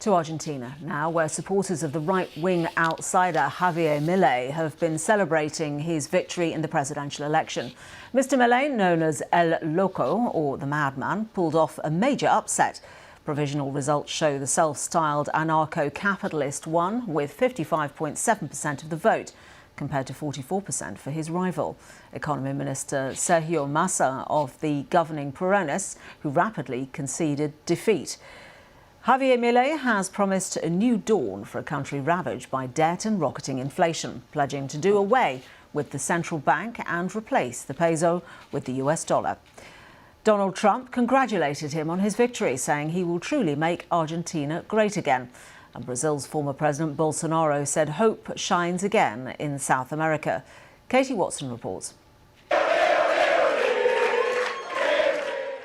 To Argentina now, where supporters of the right-wing outsider Javier Milei have been celebrating his victory in the presidential election. Mr. Milei, known as El Loco, or the Madman, pulled off a major upset. Provisional results show the self-styled anarcho-capitalist won with 55.7% of the vote, compared to 44% for his rival, Economy Minister Sergio Massa of the governing Peronis, who rapidly conceded defeat. Javier Milei has promised a new dawn for a country ravaged by debt and rocketing inflation, pledging to do away with the central bank and replace the peso with the US dollar. Donald Trump congratulated him on his victory, saying he will truly make Argentina great again. And Brazil's former President Bolsonaro said hope shines again in South America. Katie Watson reports.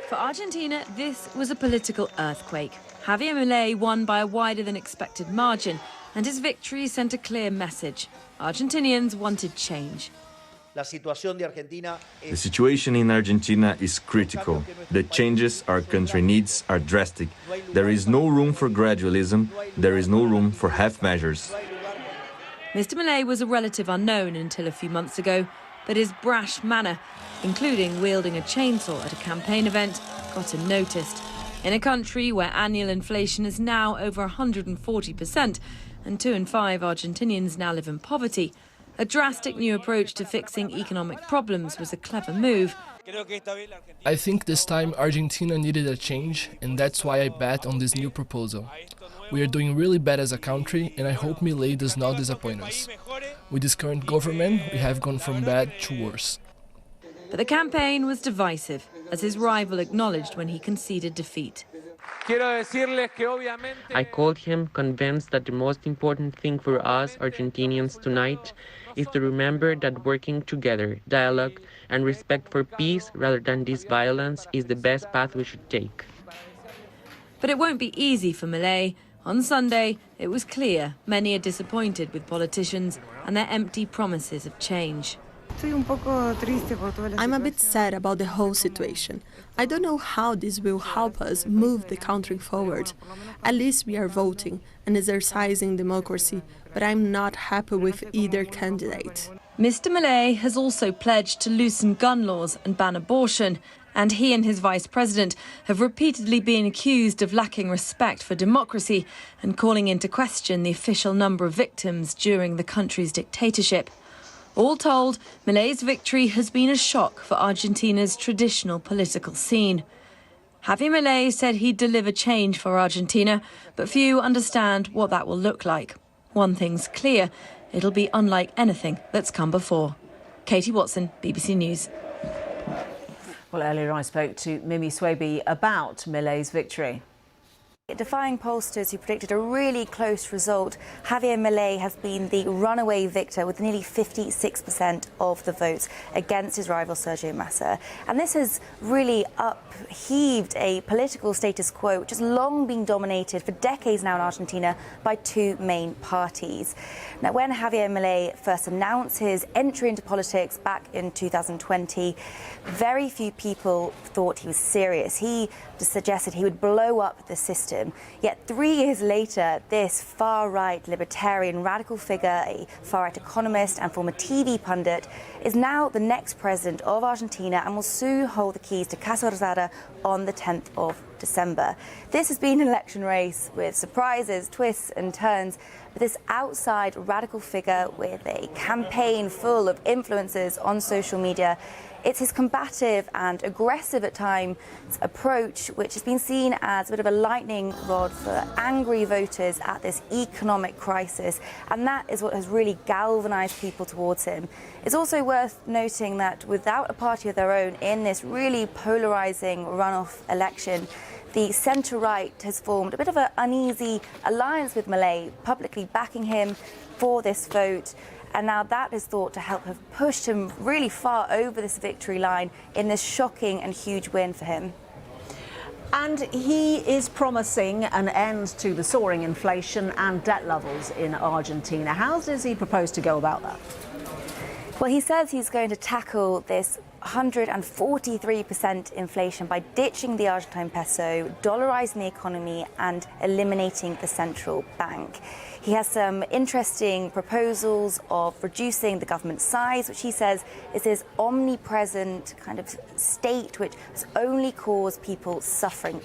For Argentina, this was a political earthquake. Javier Milei won by a wider than expected margin, and his victory sent a clear message. Argentinians wanted change. The situation in Argentina is critical. The changes our country needs are drastic. There is no room for gradualism. There is no room for half measures. Mr. Milei was a relative unknown until a few months ago, but his brash manner, including wielding a chainsaw at a campaign event, got him noticed. In a country where annual inflation is now over 140% and 2 in 5 Argentinians now live in poverty, a drastic new approach to fixing economic problems was a clever move. I think this time Argentina needed a change, and that's why I bet on this new proposal. We are doing really bad as a country, and I hope Milei does not disappoint us. With this current government, we have gone from bad to worse. But the campaign was divisive, as his rival acknowledged when he conceded defeat. I called him, convinced that the most important thing for us Argentinians tonight is to remember that working together, dialogue, and respect for peace rather than this violence is the best path we should take. But it won't be easy for Milei. On Sunday, it was clear many are disappointed with politicians and their empty promises of change. I'm a bit sad about the whole situation. I don't know how this will help us move the country forward. At least we are voting and exercising democracy, but I'm not happy with either candidate. Mr. Milei has also pledged to loosen gun laws and ban abortion, and he and his vice president have repeatedly been accused of lacking respect for democracy and calling into question the official number of victims during the country's dictatorship. All told, Milei's victory has been a shock for Argentina's traditional political scene. Javier Milei said he'd deliver change for Argentina, but few understand what that will look like. One thing's clear, it'll be unlike anything that's come before. Katie Watson, BBC News. Well, earlier I spoke to Mimi Swaby about Milei's victory. Defying pollsters who predicted a really close result, Javier Milei has been the runaway victor with nearly 56% of the votes against his rival Sergio Massa. And this has really upheaved a political status quo which has long been dominated for decades now in Argentina by two main parties. Now, when Javier Milei first announced his entry into politics back in 2020, very few people thought he was serious. He suggested he would blow up the system. Yet 3 years later, this far-right libertarian radical figure, a far-right economist and former TV pundit, is now the next president of Argentina and will soon hold the keys to Casa Rosada on the 10th of December. This has been an election race with surprises, twists and turns, but this outside radical figure with a campaign full of influencers on social media, it's his combative and aggressive at times approach which has been seen as a bit of a lightning rod for angry voters at this economic crisis, and that is what has really galvanised people towards him. It's also worth noting that without a party of their own in this really polarising runoff election, the centre-right has formed a bit of an uneasy alliance with Milei, publicly backing him for this vote. And now that is thought to help have pushed him really far over this victory line in this shocking and huge win for him. And he is promising an end to the soaring inflation and debt levels in Argentina. How does he propose to go about that? Well, he says he's going to tackle this 143% inflation by ditching the Argentine peso, dollarizing the economy and eliminating the central bank. He has some interesting proposals of reducing the government size, which he says is his omnipresent kind of state which has only caused people suffering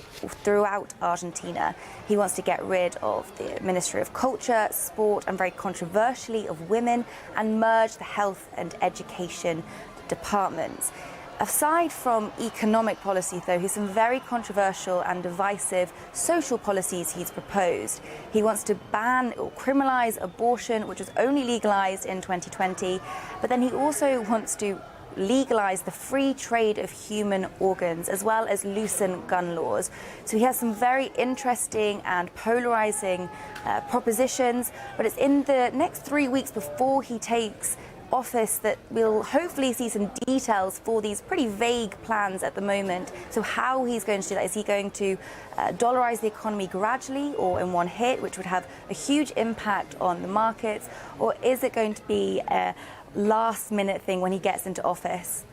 throughout Argentina. He wants to get rid of the Ministry of Culture, Sport and very controversially of Women and merge the health and education departments. Aside from economic policy, though, he's some very controversial and divisive social policies he's proposed. He wants to ban or criminalise abortion, which was only legalised in 2020, but then he also wants to legalise the free trade of human organs, as well as loosen gun laws. So he has some very interesting and polarising propositions, but it's in the next 3 weeks before he takes office that we'll hopefully see some details for these pretty vague plans at the moment. So how he's going to do that, is he going to dollarize the economy gradually or in one hit, which would have a huge impact on the markets, or is it going to be a last minute thing when he gets into office?